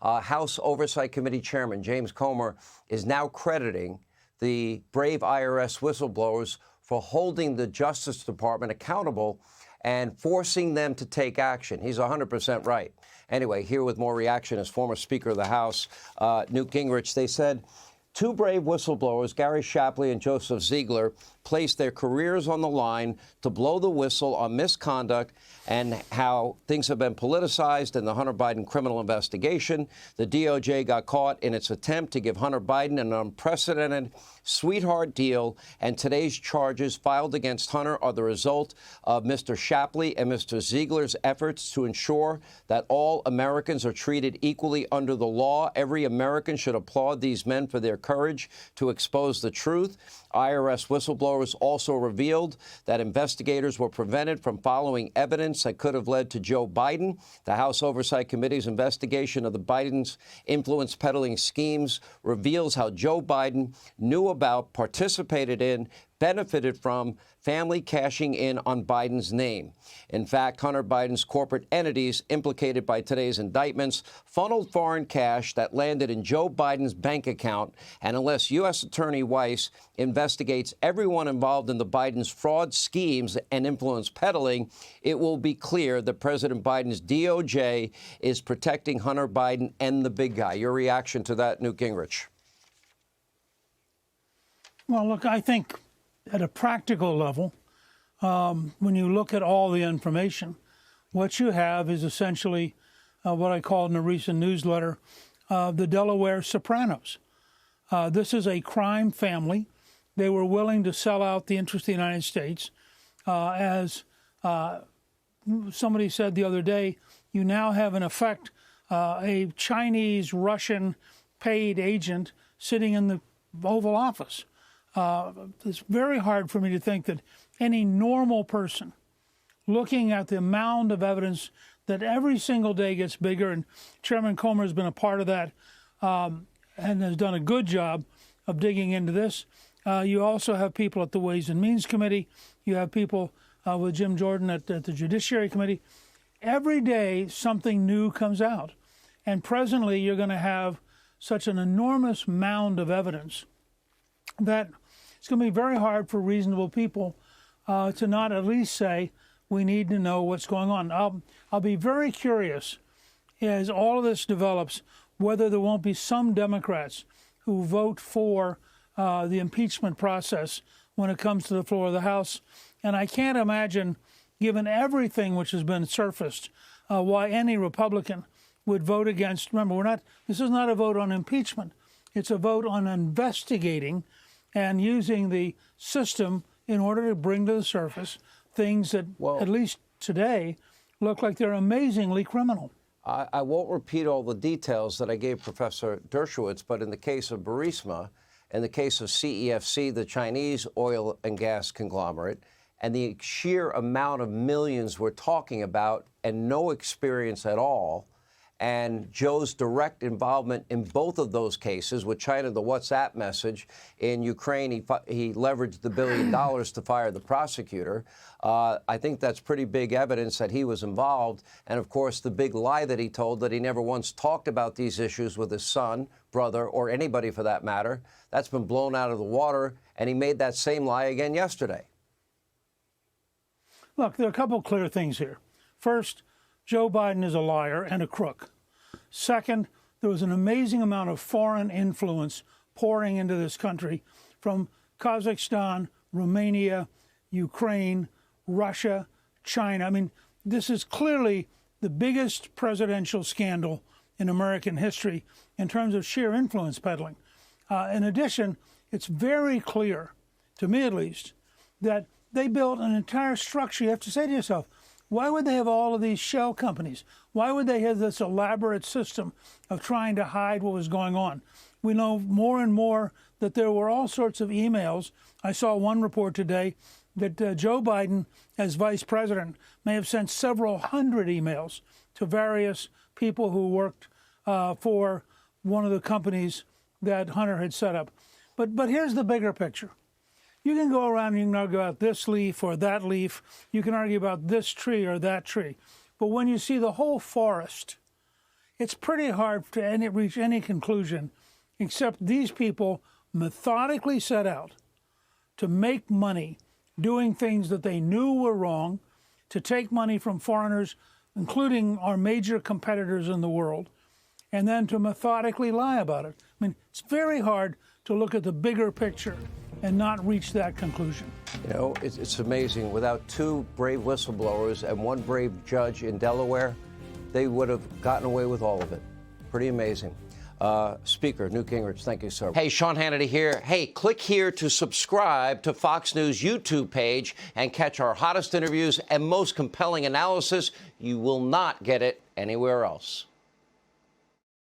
House Oversight Committee Chairman James Comer is now crediting the brave IRS whistleblowers for holding the Justice Department accountable and forcing them to take action. He's 100% right. Anyway, here with more reaction is former Speaker of the House, Newt Gingrich. They said two brave whistleblowers, Gary Shapley and Joseph Ziegler, placed their careers on the line to blow the whistle on misconduct and how things have been politicized in the Hunter Biden criminal investigation. The DOJ got caught in its attempt to give Hunter Biden an unprecedented sweetheart deal, and today's charges filed against Hunter are the result of Mr. Shapley and Mr. Ziegler's efforts to ensure that all Americans are treated equally under the law. Every American should applaud these men for their courage to expose the truth. IRS whistleblowers also revealed that investigators were prevented from following evidence that could have led to Joe Biden. The House Oversight Committee's investigation of the Biden's influence peddling schemes reveals how Joe Biden knew about, participated in, benefited from family cashing in on Biden's name. In fact, Hunter Biden's corporate entities implicated by today's indictments funneled foreign cash that landed in Joe Biden's bank account. And unless U.S. Attorney Weiss investigates everyone involved in the Biden's fraud schemes and influence peddling, it will be clear that President Biden's DOJ is protecting Hunter Biden and the big guy. Your reaction to that, Newt Gingrich? Well, look, I think at a practical level, when you look at all the information, what you have is essentially what I called in a recent newsletter, the Delaware Sopranos. This is a crime family. They were willing to sell out the interest of the United States. As somebody said the other day, you now have, in effect, a Chinese, Russian paid agent sitting in the Oval Office. It's very hard for me to think that any normal person looking at the amount of evidence that every single day gets bigger, and Chairman Comer has been a part of that and has done a good job of digging into this. You also have people at the Ways and Means Committee. You have people with Jim Jordan at the Judiciary Committee. Every day something new comes out. And presently you're going to have such an enormous mound of evidence that it's going to be very hard for reasonable people to not at least say, we need to know what's going on. I'll be very curious as all of this develops, whether there won't be some Democrats who vote for the impeachment process when it comes to the floor of the House. And I can't imagine, given everything which has been surfaced, why any Republican would vote against. Remember, this is not a vote on impeachment. It's a vote on investigating and using the system in order to bring to the surface things that, at least today, look like they're amazingly criminal. I won't repeat all the details that I gave Professor Dershowitz, but in the case of Burisma, in the case of CEFC, the Chinese oil and gas conglomerate, and the sheer amount of millions we're talking about and no experience at all, and Joe's direct involvement in both of those cases with China, the WhatsApp message. In Ukraine, he leveraged the $1 billion to fire the prosecutor. I think that's pretty big evidence that he was involved. And, of course, the big lie that he told, that he never once talked about these issues with his son, brother, or anybody for that matter, that's been blown out of the water. And he made that same lie again yesterday. Look, there are a couple of clear things here. First, Joe Biden is a liar and a crook. Second, there was an amazing amount of foreign influence pouring into this country from Kazakhstan, Romania, Ukraine, Russia, China. I mean, this is clearly the biggest presidential scandal in American history in terms of sheer influence peddling. In addition, it's very clear, to me at least, that they built an entire structure. You have to say to yourself, why would they have all of these shell companies? Why would they have this elaborate system of trying to hide what was going on? We know more and more that there were all sorts of emails. I saw one report today that Joe Biden, as vice president, may have sent several hundred emails to various people who worked for one of the companies that Hunter had set up. But here's the bigger picture. You can go around and you can argue about this leaf or that leaf. You can argue about this tree or that tree. But when you see the whole forest, it's pretty hard to reach any conclusion except these people methodically set out to make money doing things that they knew were wrong, to take money from foreigners, including our major competitors in the world, and then to methodically lie about it. I mean, it's very hard to look at the bigger picture and not reach that conclusion. You know, it's amazing. Without two brave whistleblowers and one brave judge in Delaware, they would have gotten away with all of it. Pretty amazing. Speaker Newt Gingrich, thank you, sir. Hey, Sean Hannity here. Hey, click here to subscribe to Fox News YouTube page and catch our hottest interviews and most compelling analysis. You will not get it anywhere else.